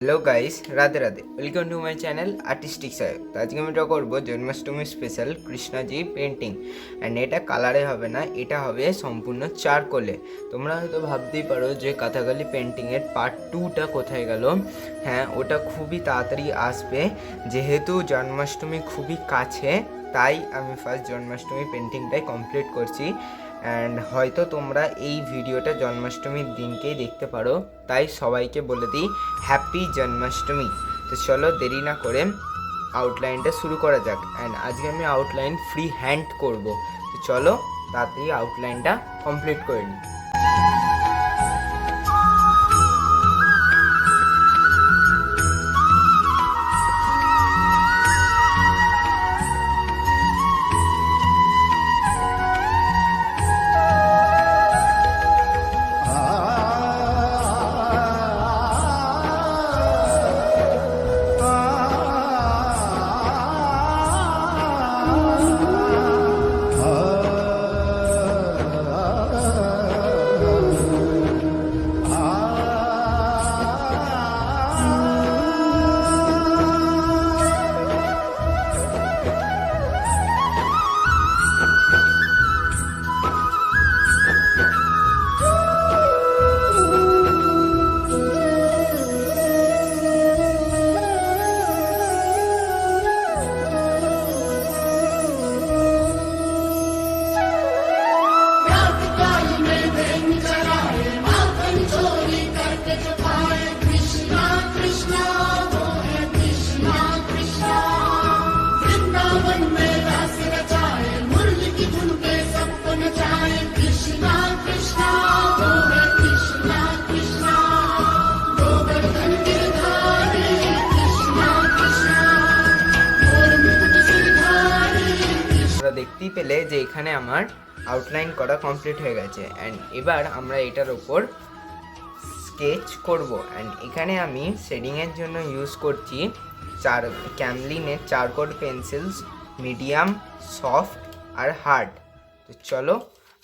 Hello guys, Radhe Radhe. Welcome to my channel artistic সাহেব। তো আজকে আমি এটা করবো জন্মাষ্টমী স্পেশাল কৃষ্ণাজি পেন্টিং। অ্যান্ড এটা কালারে হবে না, এটা হবে সম্পূর্ণ চারকোলে। তোমরা হয়তো ভাবতেই পারো যে কাথাকালি পেন্টিংয়ের পার্ট 2টা কোথায় গেল। হ্যাঁ, ওটা খুবই তাড়াতাড়ি আসবে। যেহেতু জন্মাষ্টমী খুবই কাছে, তাই আমি ফার্স্ট জন্মাষ্টমী পেন্টিংটাই কমপ্লিট করছি। অ্যান্ড হয়তো তোমরা এই ভিডিওটা জন্মাষ্টমীর দিনকেই দেখতে পারো, তাই সবাইকে বলে দিই হ্যাপি জন্মাষ্টমী। তো চলো দেরি না করে আউটলাইনটা শুরু করা যাক। অ্যান্ড আজকে আমি আউটলাইন ফ্রি হ্যান্ড করব। তো চলো তাড়াতাড়ি আউটলাইনটা কমপ্লিট করে নিই। দেখতেই পেলে যে এখানে আমার আউটলাইন করা কমপ্লিট হয়ে গেছে। অ্যান্ড এবার আমরা এটার ওপর স্কেচ করব। অ্যান্ড এখানে আমি শেডিংয়ের জন্য ইউজ করছি ক্যামলিনের চারকোল পেন্সিলস, মিডিয়াম, সফট আর হার্ড। তো চলো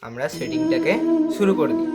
আমরা শেডিংটাকে শুরু করে দিই।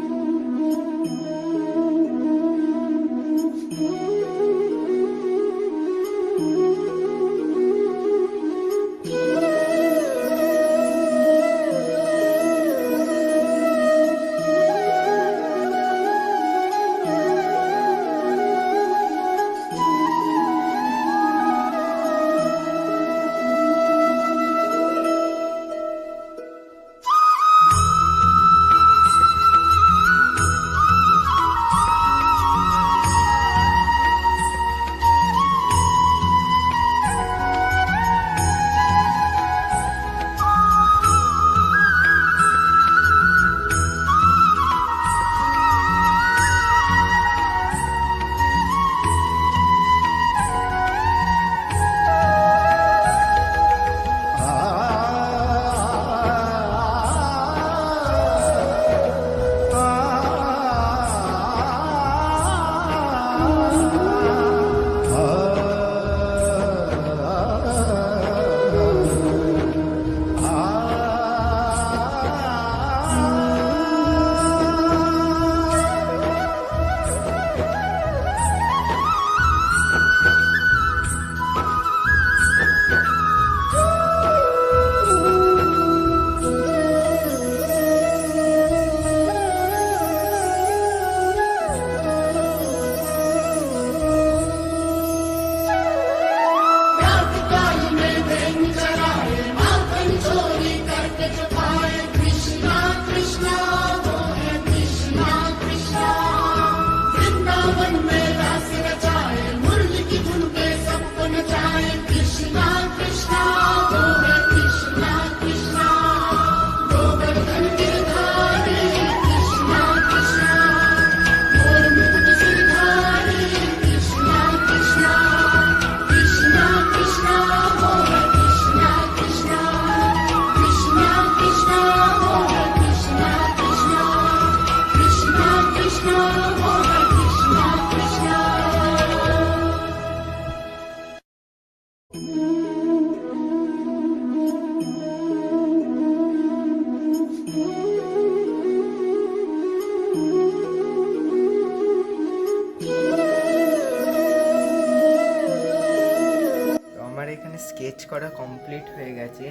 স্কেচ করা কমপ্লিট হয়ে গেছে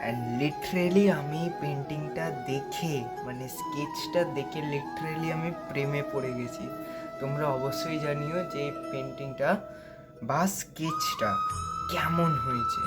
অ্যান্ড লিটারেলি আমি পেন্টিংটা দেখে মানে স্কেচটা দেখে লিটারেলি আমি প্রেমে পড়ে গেছি। তোমরা অবশ্যই জানিও যে পেন্টিংটা বা স্কেচটা কেমন হয়েছে।